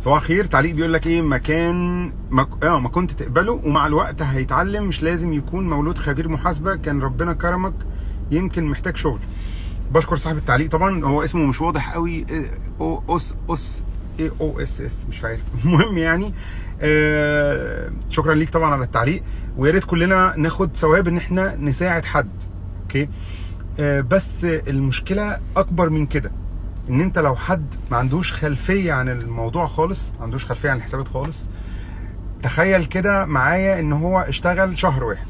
صباح الخير. تعليق بيقول لك ايه، ما كنت تقبله ومع الوقت هيتعلم، مش لازم يكون مولود خبير محاسبه، كان ربنا كرمك يمكن محتاج شغل. بشكر صاحب التعليق طبعا، هو اسمه مش واضح قوي، او اس اس مش عارف المهم يعني شكرا ليك طبعا على التعليق، ويا ريت كلنا ناخد ثواب ان احنا نساعد حد. اوكي بس المشكله اكبر من كده، ان انت لو حد ما عندوش خلفيه عن الموضوع خالص، ما عندوش خلفيه عن الحسابات خالص، تخيل كده معايا ان هو اشتغل شهر واحد،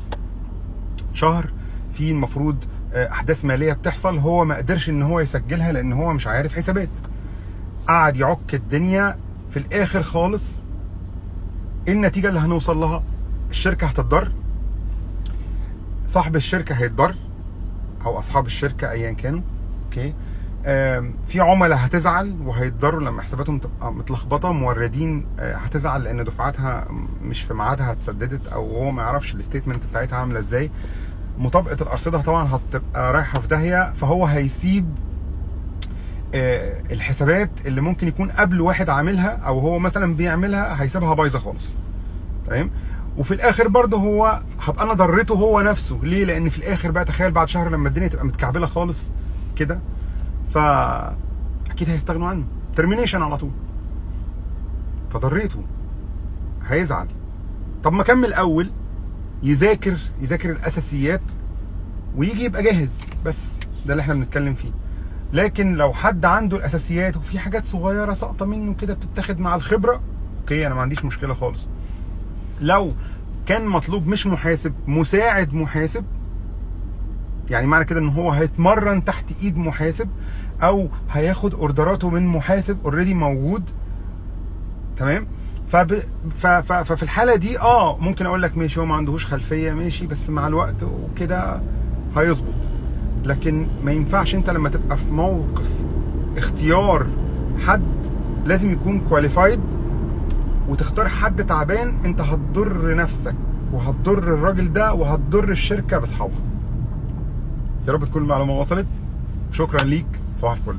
شهر فيه المفروض احداث ماليه بتحصل، هو ما قدرش ان هو يسجلها لان هو مش عارف حسابات، قعد يعك الدنيا، في الاخر خالص ايه النتيجه اللي هنوصل لها؟ الشركه هتتضر، صاحب الشركه هيتضر او اصحاب الشركه ايا كانوا. اوكي في عملاء هتزعل وهيتضروا لما حساباتهم تبقى متلخبطه، موردين هتزعل لان دفعاتها مش في ميعادها اتسددت او هو ما يعرفش الستيتمنت بتاعتها عامله ازاي، مطابقه الارصده طبعا هتبقى رايحه في داهيه، فهو هيسيب الحسابات اللي ممكن يكون قبل واحد عاملها او هو مثلا بيعملها هيسيبها بايظه خالص. تمام. وفي الاخر برضه هو هبقى انا ضريته هو نفسه، ليه؟ لان في الاخر بقى تخيل بعد شهر لما الدنيا تبقى متكعبله خالص كده، اكيد هيستغنوا عنه، ترمينيشن على طول، فضريته، هيزعل. طب ما كمل اول يذاكر الاساسيات ويجي يبقى جاهز، بس ده اللي احنا بنتكلم فيه. لكن لو حد عنده الاساسيات وفي حاجات صغيره ساقطه منه كده بتتاخد مع الخبره، اوكي انا ما عنديش مشكله خالص. لو كان مطلوب مش محاسب، مساعد محاسب، يعني معنى كده ان هو هيتمرن تحت ايد محاسب او هياخد اوردراته من محاسب اوريدي موجود. تمام. ففي الحاله دي ممكن اقول لك ماشي، هو ما عندهوش خلفيه، ماشي، بس مع الوقت وكده هيظبط. لكن ما ينفعش انت لما تبقى في موقف اختيار حد لازم يكون كواليفايد وتختار حد تعبان، انت هتضر نفسك وهتضر الراجل ده وهتضر الشركه باصحابها. يا رب تكون المعلومه وصلت. شكرا ليك، صباح الفل.